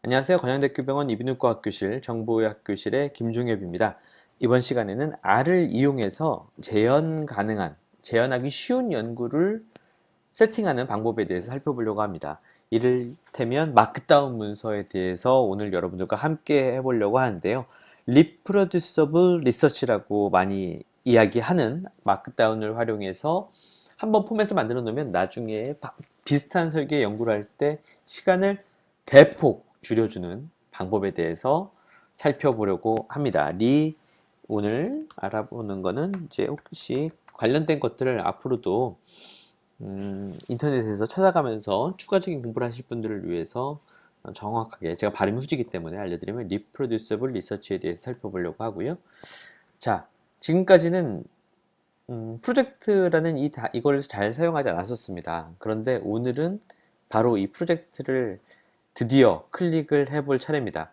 안녕하세요. 건양대학교병원 이비인후과학교실 정보의학교실의 김종엽입니다. 이번 시간에는 R을 이용해서 재현하기 쉬운 연구를 세팅하는 방법에 대해서 살펴보려고 합니다. 이를테면 마크다운 문서에 대해서 오늘 여러분들과 함께 해보려고 하는데요. Reproducible Research라고 많이 이야기하는 마크다운을 활용해서 한번 포맷을 만들어 놓으면 나중에 비슷한 설계 연구를 할 때 시간을 대폭 줄여주는 방법에 대해서 살펴보려고 합니다. 오늘 알아보는 거는 이제 혹시 관련된 것들을 앞으로도 인터넷에서 찾아가면서 추가적인 공부를 하실 분들을 위해서 정확하게 제가 발음이 후지기 때문에 알려드리면 Reproducible Research에 대해서 살펴보려고 하고요. 자, 지금까지는 프로젝트라는 이걸 잘 사용하지 않았었습니다. 그런데 오늘은 바로 이 프로젝트를 드디어 클릭을 해볼 차례입니다.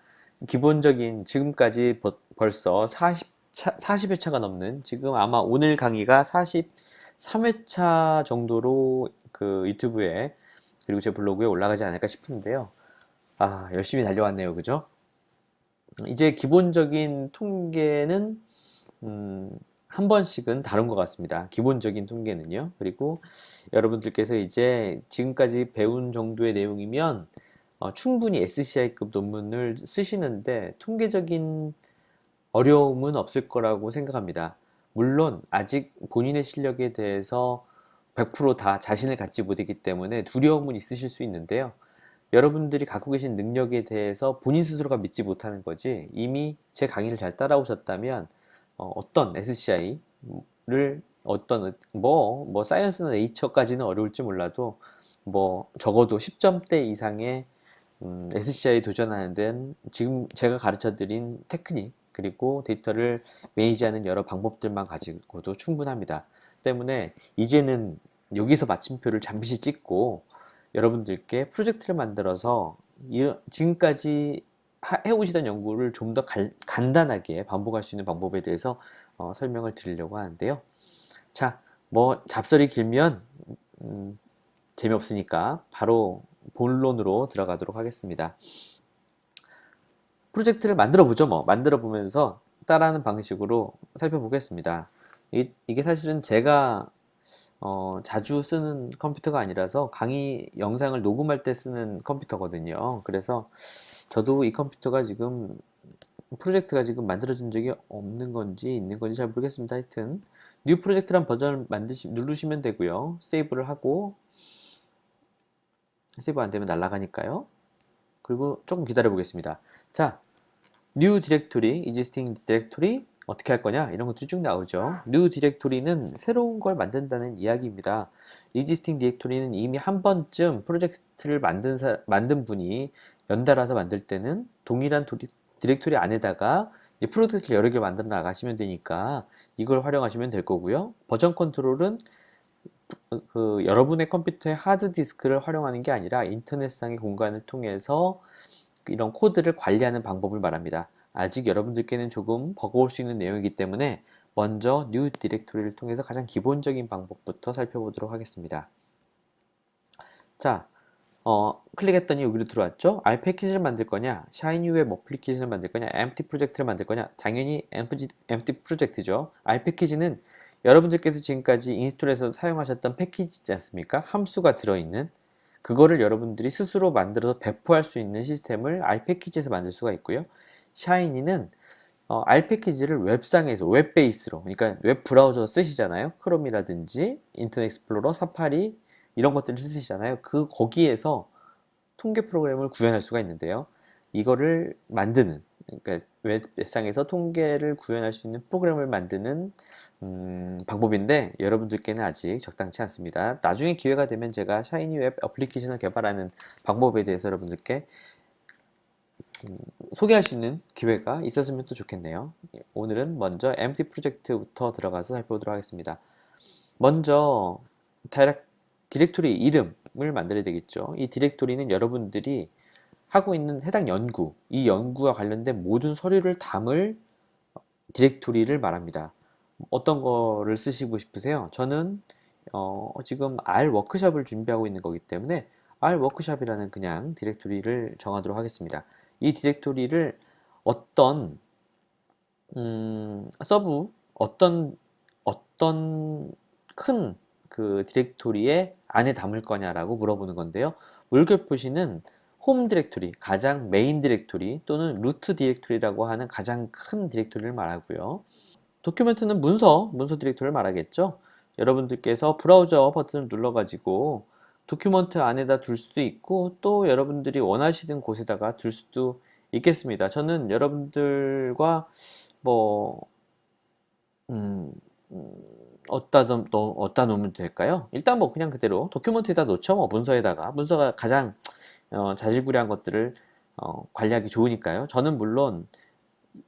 기본적인 지금까지 벌써 40회차가 넘는 지금 아마 오늘 강의가 43회차 정도로 그 유튜브에 그리고 제 블로그에 올라가지 않을까 싶은데요. 아, 열심히 달려왔네요. 그죠? 이제 기본적인 통계는 한 번씩은 다룬 것 같습니다. 기본적인 통계는요. 그리고 여러분들께서 이제 지금까지 배운 정도의 내용이면 충분히 SCI급 논문을 쓰시는데 통계적인 어려움은 없을 거라고 생각합니다. 물론 아직 본인의 실력에 대해서 100%다 자신을 갖지 못했기 때문에 두려움은 있으실 수 있는데요. 여러분들이 갖고 계신 능력에 대해서 본인 스스로가 믿지 못하는 거지, 이미 제 강의를 잘 따라오셨다면 어떤 SCI를 사이언스나 네이처까지는 어려울지 몰라도 적어도 10점대 이상의 SCI 도전하는 데는 지금 제가 가르쳐 드린 테크닉 그리고 데이터를 매니지하는 여러 방법들만 가지고도 충분합니다. 때문에 이제는 여기서 마침표를 잠시 찍고 여러분들께 프로젝트를 만들어서 지금까지 해오시던 연구를 좀 더 간단하게 반복할 수 있는 방법에 대해서 설명을 드리려고 하는데요. 자, 잡설이 길면 재미없으니까 바로 본론으로 들어가도록 하겠습니다. 프로젝트를 만들어 보죠. 만들어 보면서 따라하는 방식으로 살펴보겠습니다. 이게 사실은 제가 자주 쓰는 컴퓨터가 아니라서 강의 영상을 녹음할 때 쓰는 컴퓨터거든요. 그래서 저도 이 컴퓨터가 지금 프로젝트가 지금 만들어진 적이 없는 건지 있는 건지 잘 모르겠습니다. 하여튼 뉴 프로젝트란 버전을 누르시면 되고요. 세이브를 하고, 세이브 안 되면 날아가니까요. 그리고 조금 기다려 보겠습니다. 자, new 디렉토리, existing 디렉토리 어떻게 할 거냐 이런 것들이 쭉 나오죠. new 디렉토리는 새로운 걸 만든다는 이야기입니다. existing 디렉토리는 이미 한 번쯤 프로젝트를 만든 분이 연달아서 만들 때는 동일한 디렉토리 안에다가 프로젝트를 여러 개 만들어 나가시면 되니까 이걸 활용하시면 될 거고요. 버전 컨트롤은 여러분의 컴퓨터의 하드디스크를 활용하는 게 아니라 인터넷상의 공간을 통해서 이런 코드를 관리하는 방법을 말합니다. 아직 여러분들께는 조금 버거울 수 있는 내용이기 때문에 먼저 new 디렉토리를 통해서 가장 기본적인 방법부터 살펴보도록 하겠습니다. 자, 클릭했더니 여기로 들어왔죠? R 패키지를 만들 거냐, 샤이니 웹 어플리케이션을 만들 거냐, empty 프로젝트를 만들 거냐. 당연히 empty 프로젝트죠. R 패키지는 여러분들께서 지금까지 인스톨해서 사용하셨던 패키지지 않습니까? 함수가 들어있는 그거를 여러분들이 스스로 만들어서 배포할 수 있는 시스템을 R 패키지에서 만들 수가 있고요. 샤이니는 R 패키지를 웹상에서 웹 베이스로, 그러니까 웹 브라우저 쓰시잖아요. 크롬이라든지 인터넷 익스플로러, 사파리 이런 것들을 쓰시잖아요. 거기에서 통계 프로그램을 구현할 수가 있는데요. 이거를 만드는, 그러니까 웹상에서 통계를 구현할 수 있는 프로그램을 만드는 방법인데 여러분들께는 아직 적당치 않습니다. 나중에 기회가 되면 제가 샤이니 웹 어플리케이션을 개발하는 방법에 대해서 여러분들께 소개할 수 있는 기회가 있었으면 또 좋겠네요. 오늘은 먼저 empty 프로젝트부터 들어가서 살펴보도록 하겠습니다. 먼저 디렉토리 이름을 만들어야 되겠죠. 이 디렉토리는 여러분들이 하고 있는 해당 연구, 이 연구와 관련된 모든 서류를 담을 디렉토리를 말합니다. 어떤 거를 쓰시고 싶으세요? 저는 지금 R 워크숍을 준비하고 있는 거기 때문에 R 워크숍이라는 그냥 디렉토리를 정하도록 하겠습니다. 이 디렉토리를 어떤 서브 어떤 큰 그 디렉토리에 안에 담을 거냐라고 물어보는 건데요. 물결표시는 홈 디렉토리, 가장 메인 디렉토리 또는 루트 디렉토리라고 하는 가장 큰 디렉토리를 말하고요. 도큐멘트는 문서 디렉토리를 말하겠죠. 여러분들께서 브라우저 버튼을 눌러가지고 도큐멘트 안에다 둘 수도 있고 또 여러분들이 원하시는 곳에다가 둘 수도 있겠습니다. 저는 여러분들과 뭐 음, 어디다 놓으면 될까요? 일단 뭐 그냥 그대로 도큐멘트에다 놓죠. 뭐 문서가 가장 자질구레한 것들을 관리하기 좋으니까요. 저는 물론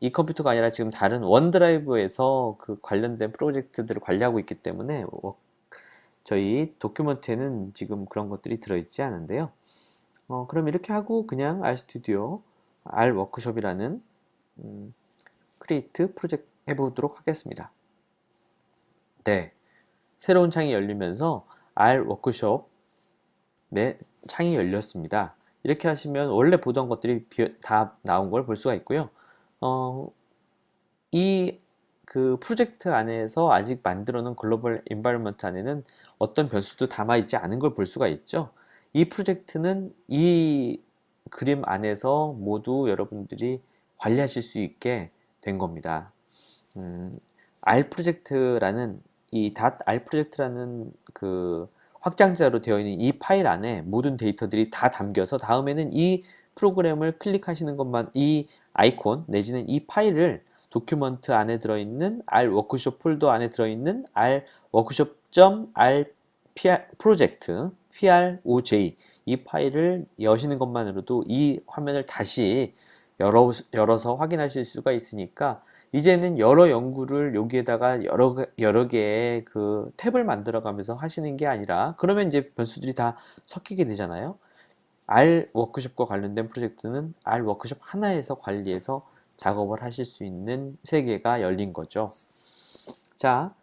이 컴퓨터가 아니라 지금 다른 원드라이브에서 그 관련된 프로젝트들을 관리하고 있기 때문에 저희 도큐멘트에는 지금 그런 것들이 들어있지 않은데요. 그럼 이렇게 하고 그냥 RStudio R 워크숍이라는 크리에이트 프로젝트 해보도록 하겠습니다. 네, 새로운 창이 열리면서 R 워크숍의 창이 열렸습니다. 이렇게 하시면 원래 보던 것들이 다 나온 걸 볼 수가 있고요. 이 그 프로젝트 안에서 아직 만들어 놓은 글로벌 인바이러먼트 안에는 어떤 변수도 담아 있지 않은 걸 볼 수가 있죠. 이 프로젝트는 이 그림 안에서 모두 여러분들이 관리하실 수 있게 된 겁니다. R 프로젝트라는 이 .r 프로젝트라는 그 확장자로 되어 있는 이 파일 안에 모든 데이터들이 다 담겨서 다음에는 이 프로그램을 클릭하시는 것만 이 아이콘 내지는 이 파일을 도큐먼트 안에 들어있는 R 워크숍 폴더 안에 들어있는 R 워크숍.r 프로젝트 proj 이 파일을 여시는 것만으로도 이 화면을 다시 열어서 확인하실 수가 있으니까 이제는 여러 연구를 여기에다가 여러 개의 그 탭을 만들어 가면서 하시는 게 아니라 그러면 이제 변수들이 다 섞이게 되잖아요. R 워크숍과 관련된 프로젝트는 R 워크숍 하나에서 관리해서 작업을 하실 수 있는 세계가 열린 거죠. 자,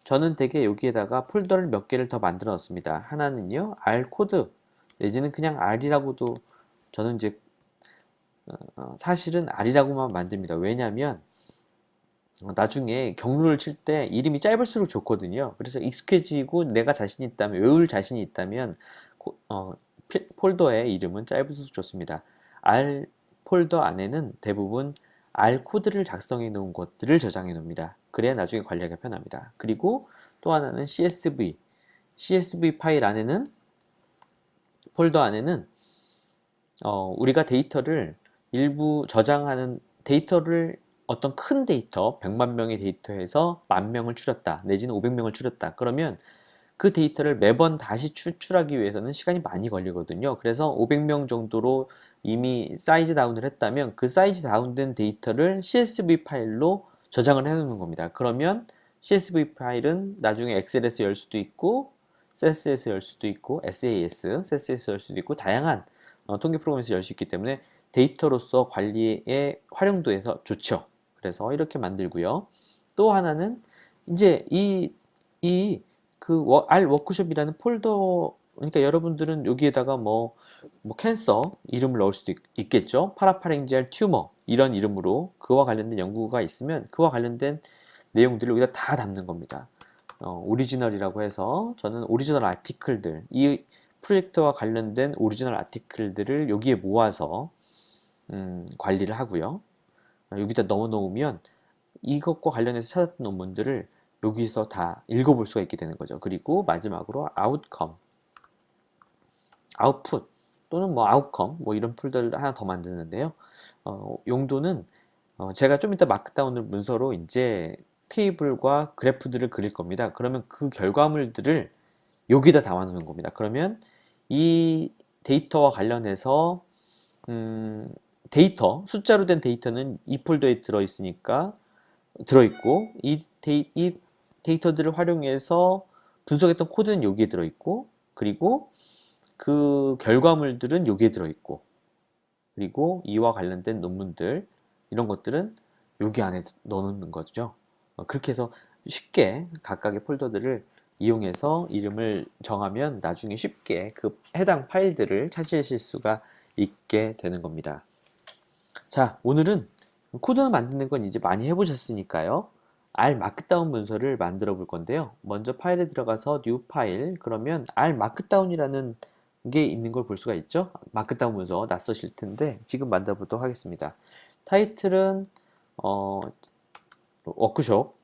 저는 되게 여기에다가 폴더를 몇 개를 더 만들어 놨습니다. 하나는요, R 코드 내지는 그냥 R이라고도 저는 이제 사실은 R이라고만 만듭니다. 왜냐하면 나중에 경로를 칠 때 이름이 짧을수록 좋거든요. 그래서 익숙해지고 내가 자신이 있다면, 외울 자신이 있다면 폴더의 이름은 짧을수록 좋습니다. R 폴더 안에는 대부분 R 코드를 작성해 놓은 것들을 저장해 놓습니다. 그래야 나중에 관리하기가 편합니다. 그리고 또 하나는 CSV 파일 안에는 폴더 안에는 우리가 데이터를 일부 저장하는 데이터를 어떤 큰 데이터 100만 명의 데이터에서 10,000명을 줄였다 내지는 500명을 줄였다 그러면 그 데이터를 매번 다시 추출하기 위해서는 시간이 많이 걸리거든요. 그래서 500명 정도로 이미 사이즈 다운을 했다면 그 사이즈 다운된 데이터를 CSV 파일로 저장을 해 놓는 겁니다. 그러면 CSV 파일은 나중에 엑셀에서 열 수도 있고 SAS에서 열 수도 있고 SAS에서 열 수도 있고 다양한 통계 프로그램에서 열 수 있기 때문에 데이터로서 관리에 활용도에서 좋죠. 그래서 이렇게 만들고요. 또 하나는 이제 R 워크숍이라는 폴더 그러니까 여러분들은 여기에다가 뭐 캔서 이름을 넣을 수도 있겠죠. 파라파랭지알 튜머 이런 이름으로 그와 관련된 연구가 있으면 그와 관련된 내용들을 여기다 다 담는 겁니다. 오리지널이라고 해서 저는 오리지널 아티클들 이 프로젝트와 관련된 오리지널 아티클들을 여기에 모아서 관리를 하고요. 여기다 넣어 놓으면 이것과 관련해서 찾았던 논문들을 여기서 다 읽어볼 수가 있게 되는 거죠. 그리고 마지막으로 아웃풋 또는 뭐 아웃컴 뭐 이런 폴더를 하나 더 만드는데요. 용도는 제가 좀 이따 마크다운을 문서로 이제 테이블과 그래프들을 그릴 겁니다. 그러면 그 결과물들을 여기다 담아 놓는 겁니다. 그러면 이 데이터와 관련해서 숫자로 된 데이터는 이 폴더에 들어있고 이 데이터들을 활용해서 분석했던 코드는 여기에 들어있고 그리고 그 결과물들은 여기에 들어있고 그리고 이와 관련된 논문들 이런 것들은 여기 안에 넣는 거죠. 그렇게 해서 쉽게 각각의 폴더들을 이용해서 이름을 정하면 나중에 쉽게 그 해당 파일들을 찾으실 수가 있게 되는 겁니다. 자, 오늘은 코드 만드는 건 이제 많이 해보셨으니까요. R 마크다운 문서를 만들어 볼 건데요. 먼저 파일에 들어가서 new 파일, 그러면 R 마크다운이라는 게 있는 걸 볼 수가 있죠. 마크다운 문서 낯서실 텐데 지금 만들어 보도록 하겠습니다. 타이틀은 어,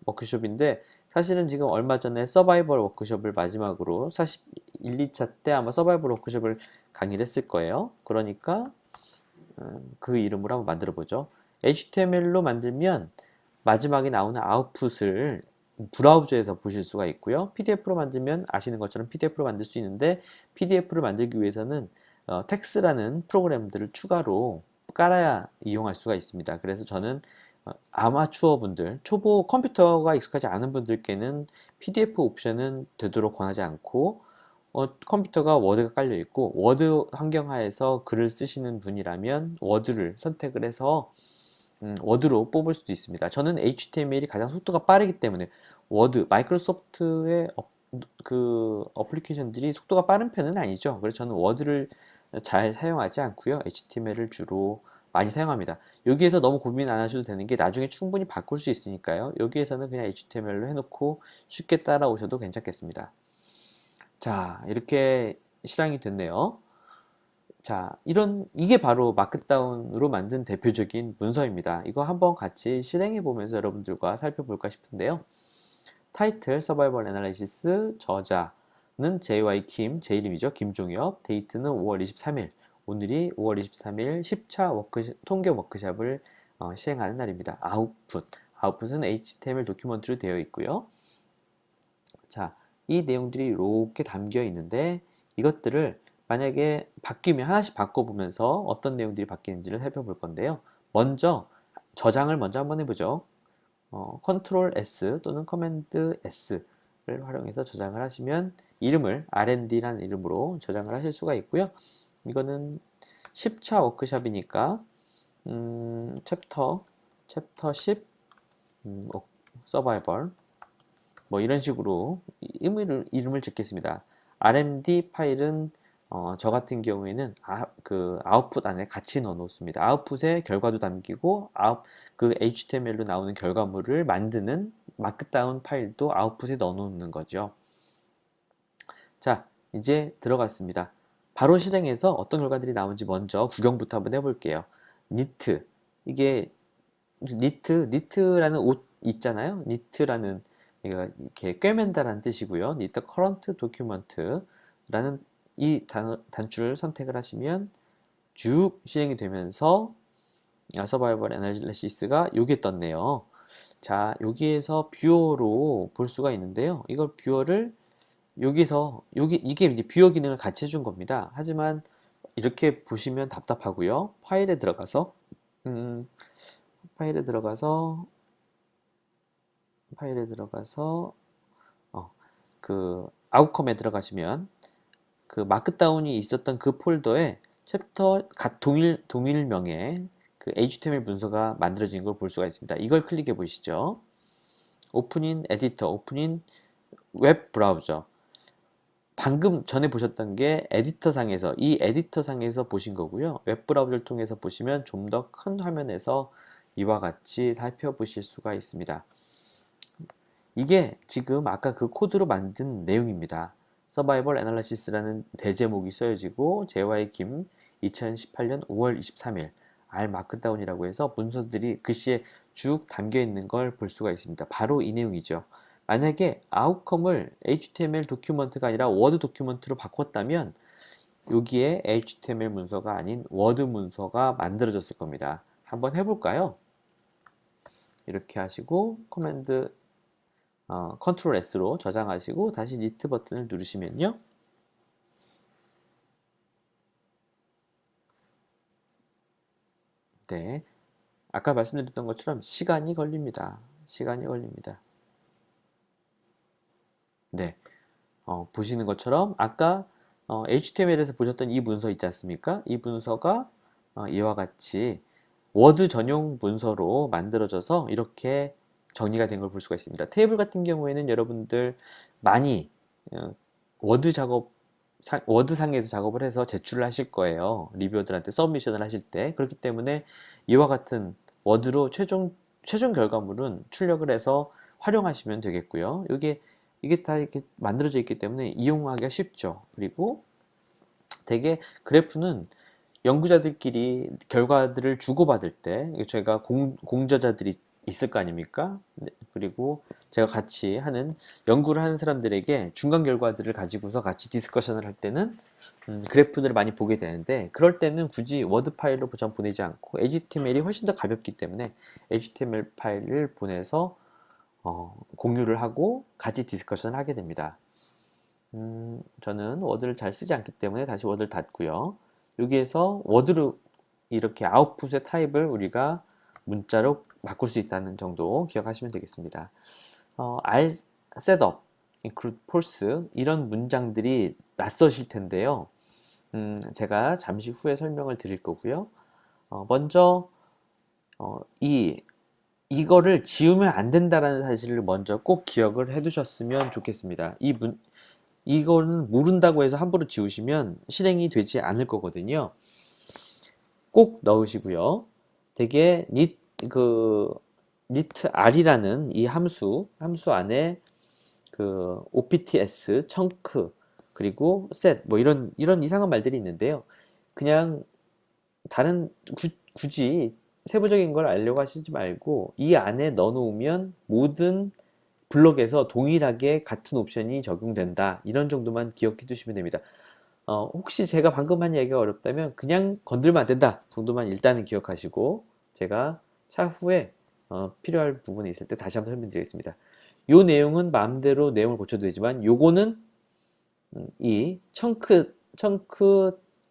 워크숍인데 사실은 지금 얼마 전에 서바이벌 워크숍을 마지막으로 41, 2차 때 아마 서바이벌 워크숍을 강의를 했을 거예요. 그러니까 그 이름으로 한번 만들어 보죠. HTML로 만들면 마지막에 나오는 아웃풋을 브라우저에서 보실 수가 있고요. PDF로 만들면 아시는 것처럼 PDF로 만들 수 있는데 PDF를 만들기 위해서는 텍스라는 프로그램들을 추가로 깔아야 이용할 수가 있습니다. 그래서 저는 아마추어 분들, 초보 컴퓨터가 익숙하지 않은 분들께는 PDF 옵션은 되도록 권하지 않고 컴퓨터가 워드가 깔려 있고 워드 환경하에서 글을 쓰시는 분이라면 워드를 선택을 해서 워드로 뽑을 수도 있습니다. 저는 HTML이 가장 속도가 빠르기 때문에 워드, 마이크로소프트의 그 어플리케이션들이 속도가 빠른 편은 아니죠. 그래서 저는 워드를 잘 사용하지 않고요. HTML을 주로 많이 사용합니다. 여기에서 너무 고민 안 하셔도 되는 게 나중에 충분히 바꿀 수 있으니까요. 여기에서는 그냥 HTML로 해놓고 쉽게 따라오셔도 괜찮겠습니다. 자, 이렇게 실행이 됐네요. 자, 이게 바로 마크다운으로 만든 대표적인 문서입니다. 이거 한번 같이 실행해 보면서 여러분들과 살펴볼까 싶은데요. 타이틀, 서바이벌 애널리시스, 저자는 JY 김, 제 이름이죠. 김종엽, 데이트는 5월 23일, 오늘이 5월 23일 10차 통계 워크샵을 시행하는 날입니다. 아웃풋은 HTML 도큐먼트로 되어 있고요. 자, 이 내용들이 이렇게 담겨 있는데 이것들을 만약에 바뀌면 하나씩 바꿔보면서 어떤 내용들이 바뀌는지를 살펴볼 건데요. 먼저 저장을 먼저 한번 해보죠. 컨트롤 S 또는 커맨드 S를 활용해서 저장을 하시면 이름을 R&D라는 이름으로 저장을 하실 수가 있고요. 이거는 10차 워크샵이니까 챕터 10 서바이벌 뭐 이런 식으로 이름을 짓겠습니다. RMD 파일은 저 같은 경우에는 그 아웃풋 안에 같이 넣어 놓습니다. 아웃풋에 결과도 담기고 그 HTML로 나오는 결과물을 만드는 마크다운 파일도 아웃풋에 넣어 놓는 거죠. 자, 이제 들어갔습니다. 바로 실행해서 어떤 결과들이 나오는지 먼저 구경부터 한번 해볼게요. 니트, 이게 니트라는 옷 있잖아요. 니트라는 이렇게 꿰맨다라는 뜻이고요. 니트 커런트 도큐먼트라는 이 단추를 선택을 하시면 쭉 실행이 되면서 서바이벌 애널리시스가 여기에 떴네요. 자, 여기에서 뷰어로 볼 수가 있는데요. 이걸 뷰어를 이게 이제 뷰어 기능을 같이 해준 겁니다. 하지만 이렇게 보시면 답답하고요. 파일에 들어가서 음, 파일에 들어가서 그 아웃컴에 들어가시면 그 마크다운이 있었던 그 폴더에 챕터 동일명의 그 HTML 문서가 만들어진 걸 볼 수가 있습니다. 이걸 클릭해 보시죠. 오픈인 에디터, 오픈인 웹 브라우저. 방금 전에 보셨던 게 이 에디터 상에서 보신 거고요. 웹 브라우저를 통해서 보시면 좀 더 큰 화면에서 이와 같이 살펴보실 수가 있습니다. 이게 지금 아까 그 코드로 만든 내용입니다. 서바이벌 애널리시스라는 대제목이 써여지고 JY 김 2018년 5월 23일 R 마크다운이라고 해서 문서들이 글씨에 쭉 담겨 있는 걸 볼 수가 있습니다. 바로 이 내용이죠. 만약에 아웃컴을 HTML 도큐먼트가 아니라 워드 도큐먼트로 바꿨다면 여기에 HTML 문서가 아닌 워드 문서가 만들어졌을 겁니다. 한번 해볼까요? 이렇게 하시고 커맨드 컨트롤 S로 저장하시고 다시 니트 버튼을 누르시면요. 네, 아까 말씀드렸던 것처럼 시간이 걸립니다. 네, 보시는 것처럼 아까 HTML에서 보셨던 이 문서 있지 않습니까? 이 문서가 이와 같이 워드 전용 문서로 만들어져서 이렇게 정리가 된 걸 볼 수가 있습니다. 테이블 같은 경우에는 여러분들 많이 워드 작업 워드상에서 작업을 해서 제출을 하실 거예요. 리뷰어들한테 서브미션을 하실 때. 그렇기 때문에 이와 같은 워드로 최종 결과물은 출력을 해서 활용하시면 되겠고요. 이게 다 이렇게 만들어져 있기 때문에 이용하기가 쉽죠. 그리고 되게 그래프는 연구자들끼리 결과들을 주고받을 때 저희가 공저자들이 있을 거 아닙니까? 네, 그리고 제가 같이 하는 연구를 하는 사람들에게 중간 결과들을 가지고서 같이 디스커션을 할 때는 그래프들을 많이 보게 되는데 그럴 때는 굳이 워드 파일로 보내지 않고 HTML이 훨씬 더 가볍기 때문에 HTML 파일을 보내서 공유를 하고 같이 디스커션을 하게 됩니다. 저는 워드를 잘 쓰지 않기 때문에 다시 워드를 닫고요. 여기에서 워드로 이렇게 아웃풋의 타입을 우리가 문자로 바꿀 수 있다는 정도 기억하시면 되겠습니다. I'll set up, include false 이런 문장들이 낯서실 텐데요. 제가 잠시 후에 설명을 드릴 거고요. 먼저 이거를 지우면 안 된다라는 사실을 먼저 꼭 기억을 해 두셨으면 좋겠습니다. 이거는 모른다고 해서 함부로 지우시면 실행이 되지 않을 거거든요. 꼭 넣으시고요. 되게 knit r이라는 이 함수 안에 그 opts, chunk, 그리고 set 뭐 이런 이상한 말들이 있는데요. 그냥 다른 굳이 세부적인 걸 알려고 하시지 말고 이 안에 넣어 놓으면 모든 블록에서 동일하게 같은 옵션이 적용된다. 이런 정도만 기억해 두시면 됩니다. 혹시 제가 방금 한 이야기가 어렵다면 그냥 건들면 안 된다 정도만 일단은 기억하시고 제가 차후에 필요할 부분이 있을 때 다시 한번 설명드리겠습니다. 요 내용은 마음대로 내용을 고쳐도 되지만 요거는 이 청크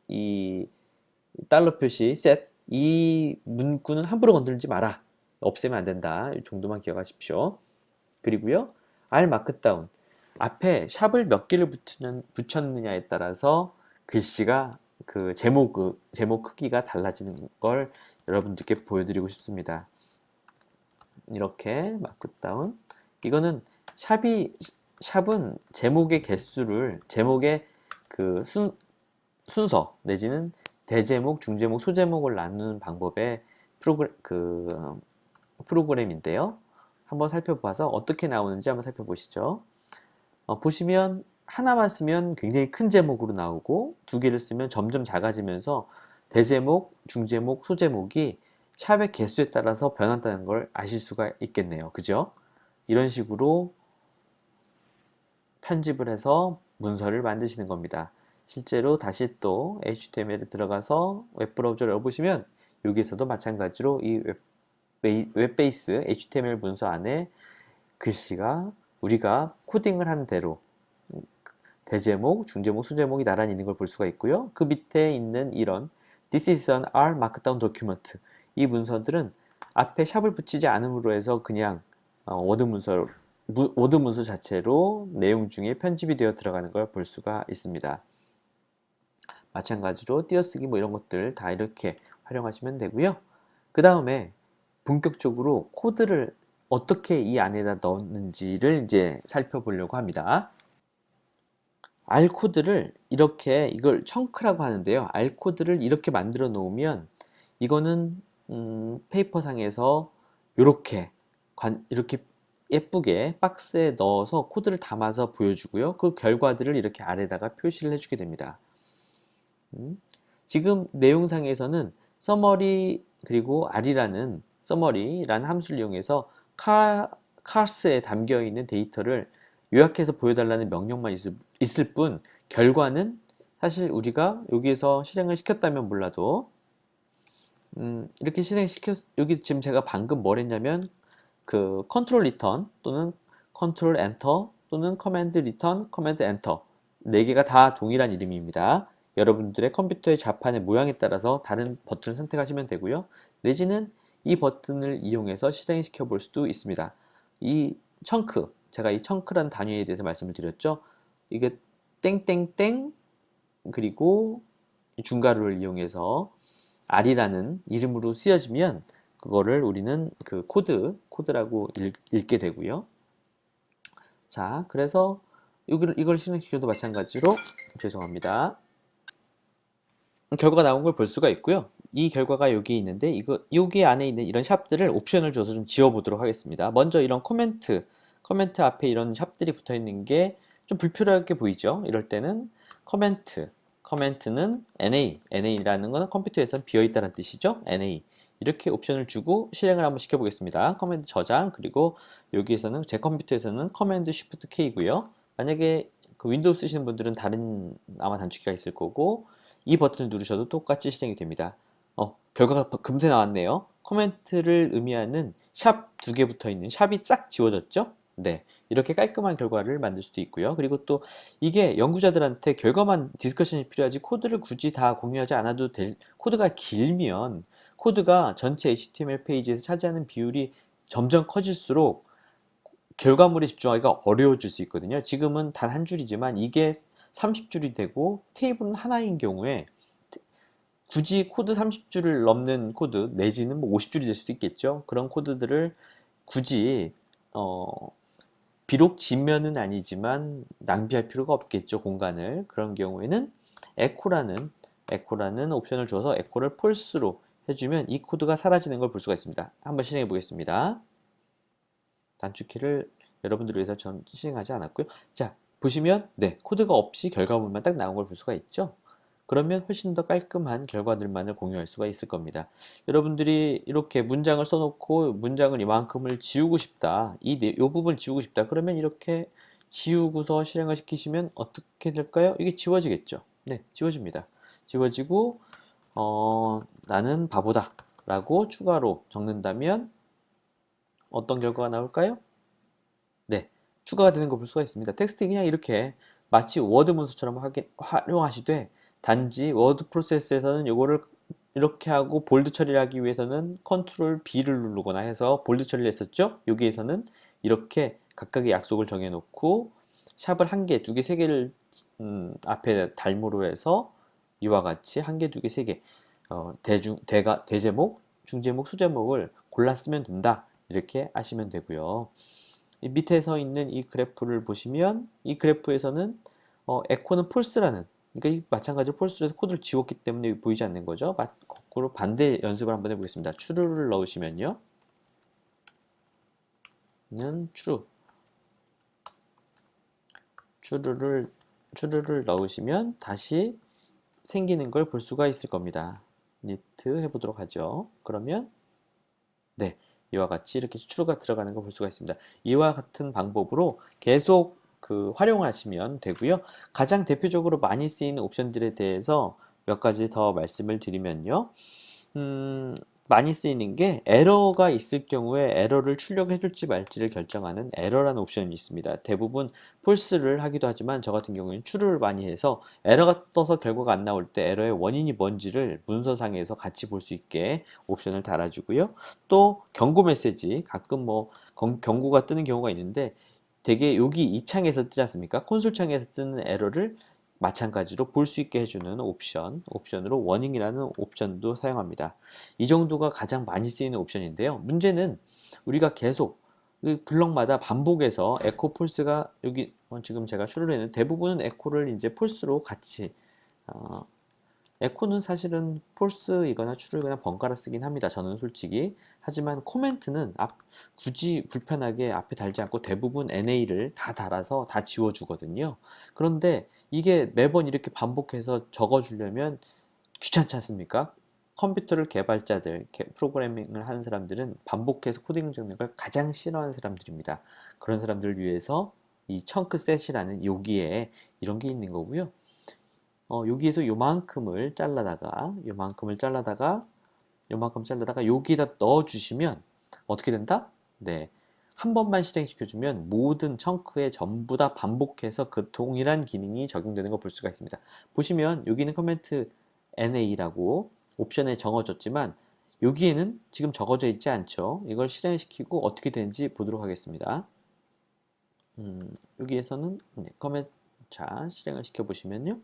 이 달러 표시 set 이 문구는 함부로 건들지 마라. 없애면 안 된다. 이 정도만 기억하십시오. 그리고요, R 마크다운 앞에 샵을 몇 개를 붙였느냐에 따라서 글씨가 그 제목 크기가 달라지는 걸 여러분들께 보여드리고 싶습니다. 이렇게 마크다운 이거는 샵은 제목의 개수를 제목의 그 순서 내지는 대제목, 중제목, 소제목을 나누는 방법의 프로그램인데요. 한번 살펴봐서 어떻게 나오는지 한번 살펴보시죠. 보시면 하나만 쓰면 굉장히 큰 제목으로 나오고 두 개를 쓰면 점점 작아지면서 대제목, 중제목, 소제목이 샵의 개수에 따라서 변한다는 걸 아실 수가 있겠네요. 그죠? 이런 식으로 편집을 해서 문서를 만드시는 겁니다. 실제로 다시 또 HTML에 들어가서 웹브라우저를 열어보시면 여기에서도 마찬가지로 이 웹베이스 HTML 문서 안에 글씨가 우리가 코딩을 한 대로 대제목, 중제목, 소제목이 나란히 있는 걸 볼 수가 있고요. 그 밑에 있는 이런 This is an R Markdown document 이 문서들은 앞에 샵을 붙이지 않음으로 해서 그냥 워드 문서 자체로 내용 중에 편집이 되어 들어가는 걸 볼 수가 있습니다. 마찬가지로 띄어쓰기 뭐 이런 것들 다 이렇게 활용하시면 되고요. 그 다음에 본격적으로 코드를 어떻게 이 안에다 넣는지를 이제 살펴보려고 합니다. R 코드를 이렇게 이걸 청크라고 하는데요. R 코드를 이렇게 만들어 놓으면 이거는 페이퍼상에서 이렇게 예쁘게 박스에 넣어서 코드를 담아서 보여주고요. 그 결과들을 이렇게 아래다가 표시를 해주게 됩니다. 지금 내용상에서는 summary 그리고 r이라는 summary라는 함수를 이용해서 cars에 담겨 있는 데이터를 요약해서 보여달라는 명령만 있을 뿐 결과는 사실 우리가 여기에서 실행을 시켰다면 몰라도 이렇게 여기 지금 제가 방금 뭘 했냐면 그 컨트롤 리턴 또는 컨트롤 엔터 또는 커맨드 리턴 커맨드 엔터 4개가 다 동일한 이름입니다. 여러분들의 컴퓨터의 자판의 모양에 따라서 다른 버튼을 선택하시면 되고요. 내지는 이 버튼을 이용해서 실행시켜 볼 수도 있습니다. 이 청크, 제가 이 청크라는 단위에 대해서 말씀을 드렸죠. 이게 땡땡땡 그리고 중괄호를 이용해서 R이라는 이름으로 쓰여지면 그거를 우리는 코드라고 읽게 되고요. 자, 그래서 이걸 실행시켜도 마찬가지로 죄송합니다. 결과가 나온 걸 볼 수가 있고요. 이 결과가 여기 있는데 여기 안에 있는 이런 샵들을 옵션을 줘서 좀 지워보도록 하겠습니다. 먼저 이런 커멘트 앞에 이런 샵들이 붙어 있는 게 좀 불필요하게 보이죠? 이럴 때는 커멘트는 NA라는 것은 컴퓨터에서 비어있다는 뜻이죠? NA. 이렇게 옵션을 주고 실행을 한번 시켜보겠습니다. 커맨드 저장, 그리고 여기에서는 제 컴퓨터에서는 커맨드 쉬프트 K고요. 만약에 그 윈도우 쓰시는 분들은 다른 아마 단축키가 있을 거고 이 버튼을 누르셔도 똑같이 실행이 됩니다. 결과가 금세 나왔네요. 코멘트를 의미하는 샵 두 개 붙어 있는 샵이 싹 지워졌죠? 네. 이렇게 깔끔한 결과를 만들 수도 있고요. 그리고 또 이게 연구자들한테 결과만 디스커션이 필요하지 코드를 굳이 다 공유하지 않아도 될, 코드가 길면 코드가 전체 HTML 페이지에서 차지하는 비율이 점점 커질수록 결과물에 집중하기가 어려워질 수 있거든요. 지금은 단 한 줄이지만 이게 30줄이 되고 테이블은 하나인 경우에 굳이 코드 30줄을 넘는 코드 내지는 뭐 50줄이 될 수도 있겠죠. 그런 코드들을 굳이 비록 지면은 아니지만 낭비할 필요가 없겠죠. 공간을. 그런 경우에는 에코라는 옵션을 줘서 에코를 폴스로 해주면 이 코드가 사라지는 걸 볼 수가 있습니다. 한번 실행해 보겠습니다. 단축키를 여러분들을 위해서 전 실행하지 않았고요. 자, 보시면 네, 코드가 없이 결과물만 딱 나온 걸 볼 수가 있죠. 그러면 훨씬 더 깔끔한 결과들만을 공유할 수가 있을 겁니다. 여러분들이 이렇게 문장을 써놓고 문장을 이만큼을 지우고 싶다. 이 부분을 지우고 싶다. 그러면 이렇게 지우고서 실행을 시키시면 어떻게 될까요? 이게 지워지겠죠. 네, 지워집니다. 지워지고 나는 바보다 라고 추가로 적는다면 어떤 결과가 나올까요? 네, 추가가 되는 걸 볼 수가 있습니다. 텍스트 그냥 이렇게 마치 워드 문서처럼 활용하시되 단지 워드 프로세스에서는 이거를 이렇게 하고 볼드 처리를 하기 위해서는 컨트롤 B를 누르거나 해서 볼드 처리를 했었죠. 여기에서는 이렇게 각각의 약속을 정해놓고 샵을 한 개, 두 개, 세 개를 앞에 달모로 해서 이와 같이 한 개, 두 개, 세 개 대제목, 중제목, 수제목을 골라 쓰면 된다. 이렇게 하시면 되고요. 이 밑에서 있는 이 그래프를 보시면 이 그래프에서는 에코는 폴스라는 그러니까 마찬가지로 폴스에서 코드를 지웠기 때문에 보이지 않는 거죠. 거꾸로 반대 연습을 한번 해보겠습니다. true를 넣으시면요. 는 true를 넣으시면 다시 생기는 걸 볼 수가 있을 겁니다. knit 해보도록 하죠. 그러면 네, 이와 같이 이렇게 true가 들어가는 걸 볼 수가 있습니다. 이와 같은 방법으로 계속 활용하시면 되고요. 가장 대표적으로 많이 쓰이는 옵션들에 대해서 몇 가지 더 말씀을 드리면요. 많이 쓰이는 게 에러가 있을 경우에 에러를 출력해 줄지 말지를 결정하는 에러라는 옵션이 있습니다. 대부분 폴스를 하기도 하지만 저 같은 경우에는 true를 많이 해서 에러가 떠서 결과가 안 나올 때 에러의 원인이 뭔지를 문서상에서 같이 볼 수 있게 옵션을 달아주고요. 또 경고 메시지 가끔 뭐 경고가 뜨는 경우가 있는데 되게 여기 이 창에서 뜨지 않습니까? 콘솔 창에서 뜨는 에러를 마찬가지로 볼 수 있게 해주는 옵션으로 워닝이라는 옵션도 사용합니다. 이 정도가 가장 많이 쓰이는 옵션인데요. 문제는 우리가 계속 블럭마다 반복해서 에코 폴스가 여기 지금 제가 추를 했는 대부분은 에코를 이제 폴스로 같이 에코는 사실은 폴스이거나 true이거나 번갈아 쓰긴 합니다. 저는 솔직히. 하지만 코멘트는 굳이 불편하게 앞에 달지 않고 대부분 NA를 다 달아서 다 지워주거든요. 그런데 이게 매번 이렇게 반복해서 적어주려면 귀찮지 않습니까? 컴퓨터를 개발자들, 프로그래밍을 하는 사람들은 반복해서 코딩을 적는 걸 가장 싫어하는 사람들입니다. 그런 사람들을 위해서 이 청크 셋이라는 여기에 이런 게 있는 거고요. 여기에서 요만큼을 잘라다가 여기에다 넣어주시면 어떻게 된다? 네, 한 번만 실행시켜주면 모든 청크에 전부 다 반복해서 그 동일한 기능이 적용되는 걸 볼 수가 있습니다. 보시면 여기는 커멘트 NA라고 옵션에 적어졌지만 여기에는 지금 적어져 있지 않죠. 이걸 실행시키고 어떻게 되는지 보도록 하겠습니다. 여기에서는 자, 실행을 시켜보시면요.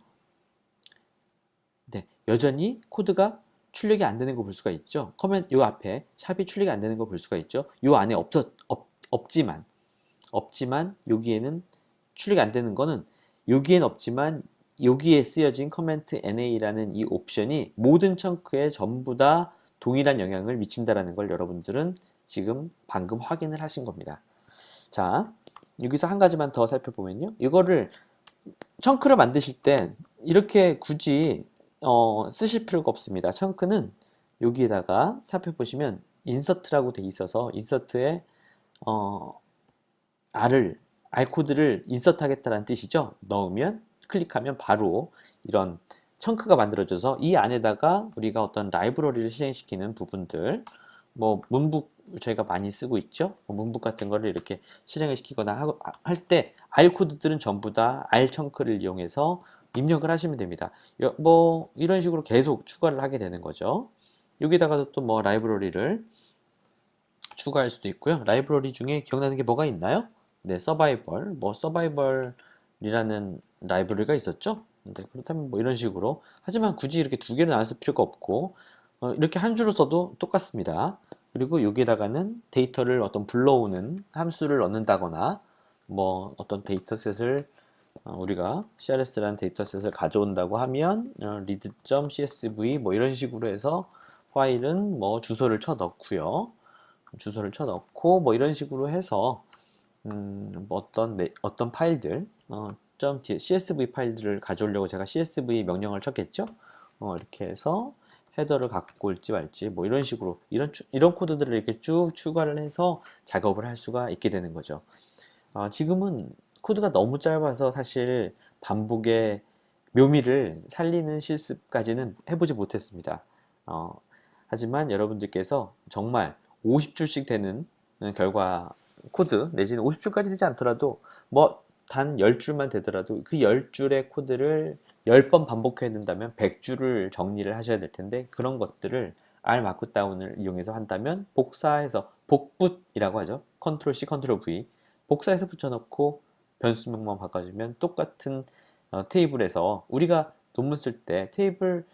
네, 여전히 코드가 출력이 안 되는 거 볼 수가 있죠. 요 앞에 샵이 출력이 안 되는 거 볼 수가 있죠. 요 안에 없지만 여기에는 출력이 안 되는 거는 여기엔 없지만 여기에 쓰여진 커멘트 NA라는 이 옵션이 모든 청크에 전부 다 동일한 영향을 미친다라는 걸 여러분들은 지금 방금 확인을 하신 겁니다. 자, 여기서 한 가지만 더 살펴보면요. 이거를 청크를 만드실 때 이렇게 굳이 쓰실 필요가 없습니다. 청크는 여기에다가 살펴보시면 인서트라고 돼 있어서 인서트에 어, R 코드를 인서트 하겠다는 뜻이죠. 넣으면 클릭하면 바로 이런 청크가 만들어져서 이 안에다가 우리가 어떤 라이브러리를 실행시키는 부분들, 뭐 문북 저희가 많이 쓰고 있죠. 뭐 문북 같은 거를 이렇게 실행을 시키거나 할 때 R 코드들은 전부 다 R 청크를 이용해서 입력을 하시면 됩니다. 뭐 이런 식으로 계속 추가를 하게 되는 거죠. 여기다가도 또 뭐 라이브러리를 추가할 수도 있고요. 라이브러리 중에 기억나는 게 뭐가 있나요? 네, 서바이벌이라는 라이브러리가 있었죠. 네, 그렇다면 뭐 이런 식으로. 하지만 굳이 이렇게 두 개를 나눌 필요가 없고, 이렇게 한 줄로 써도 똑같습니다. 그리고 여기에다가는 데이터를 어떤 불러오는 함수를 넣는다거나, 뭐 어떤 데이터셋을 우리가 CRS라는 데이터셋을 가져온다고 하면 read.csv 뭐 이런 식으로 해서 파일은 뭐 주소를 쳐 넣고요. 주소를 쳐 넣고 뭐 이런 식으로 해서 뭐 어떤 파일들 .csv 파일들을 가져오려고 제가 csv 명령을 쳤겠죠. 이렇게 해서 헤더를 갖고 올지 말지 뭐 이런 식으로 이런 코드들을 이렇게 쭉 추가를 해서 작업을 할 수가 있게 되는 거죠. 지금은 코드가 너무 짧아서 사실 반복의 묘미를 살리는 실습까지는 해보지 못했습니다. 하지만 여러분들께서 정말 50줄씩 되는 결과 코드 내지는 50줄까지 되지 않더라도 뭐 단 10줄만 되더라도 그 10줄의 코드를 10번 반복해야 된다면 100줄을 정리를 하셔야 될 텐데 그런 것들을 R 마크다운을 이용해서 한다면 복사해서 복붙이라고 하죠. 컨트롤 C, 컨트롤 V 복사해서 붙여넣고 변수명만 바꿔주면 똑같은 테이블에서 우리가 논문 쓸 때 테이블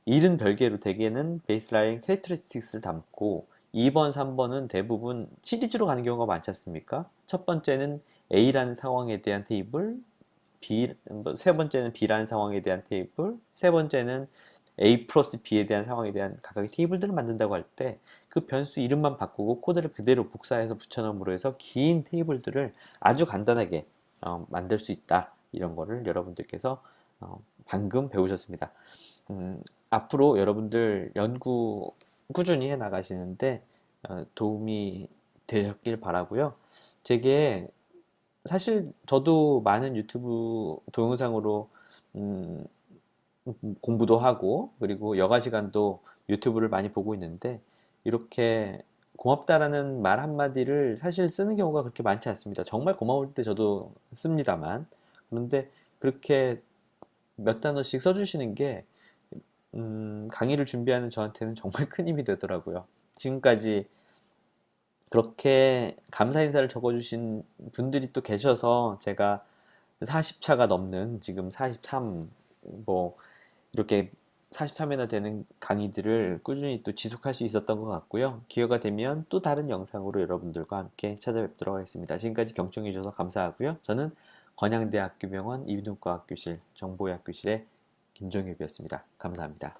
1은 별개로 대개는 베이스라인 캐릭터리스틱스를 담고 2번, 3번은 대부분 시리즈로 가는 경우가 많지 않습니까? 첫 번째는 A라는 상황에 대한 테이블, 세 번째는 B라는 상황에 대한 테이블, 세 번째는 A 플러스 B에 대한 상황에 대한 각각의 테이블들을 만든다고 할 때 그 변수 이름만 바꾸고 코드를 그대로 복사해서 붙여넣음으로 해서 긴 테이블들을 아주 간단하게 만들 수 있다. 이런 거를 여러분들께서 방금 배우셨습니다. 앞으로 여러분들 연구 꾸준히 해 나가시는데 도움이 되셨길 바라고요. 제게 사실 저도 많은 유튜브 동영상으로 음, 공부도 하고 그리고 여가 시간도 유튜브를 많이 보고 있는데 이렇게 고맙다라는 말 한마디를 사실 쓰는 경우가 그렇게 많지 않습니다. 정말 고마울 때 저도 씁니다만 그런데 그렇게 몇 단어씩 써주시는 게 강의를 준비하는 저한테는 정말 큰 힘이 되더라고요. 지금까지 그렇게 감사 인사를 적어주신 분들이 또 계셔서 제가 40차가 넘는 지금 43, 뭐, 이렇게 43회나 되는 강의들을 꾸준히 또 지속할 수 있었던 것 같고요. 기회가 되면 또 다른 영상으로 여러분들과 함께 찾아뵙도록 하겠습니다. 지금까지 경청해 주셔서 감사하고요. 저는 건양대학교 병원 이비인후과학교실 정보의학교실의 김종엽이었습니다. 감사합니다.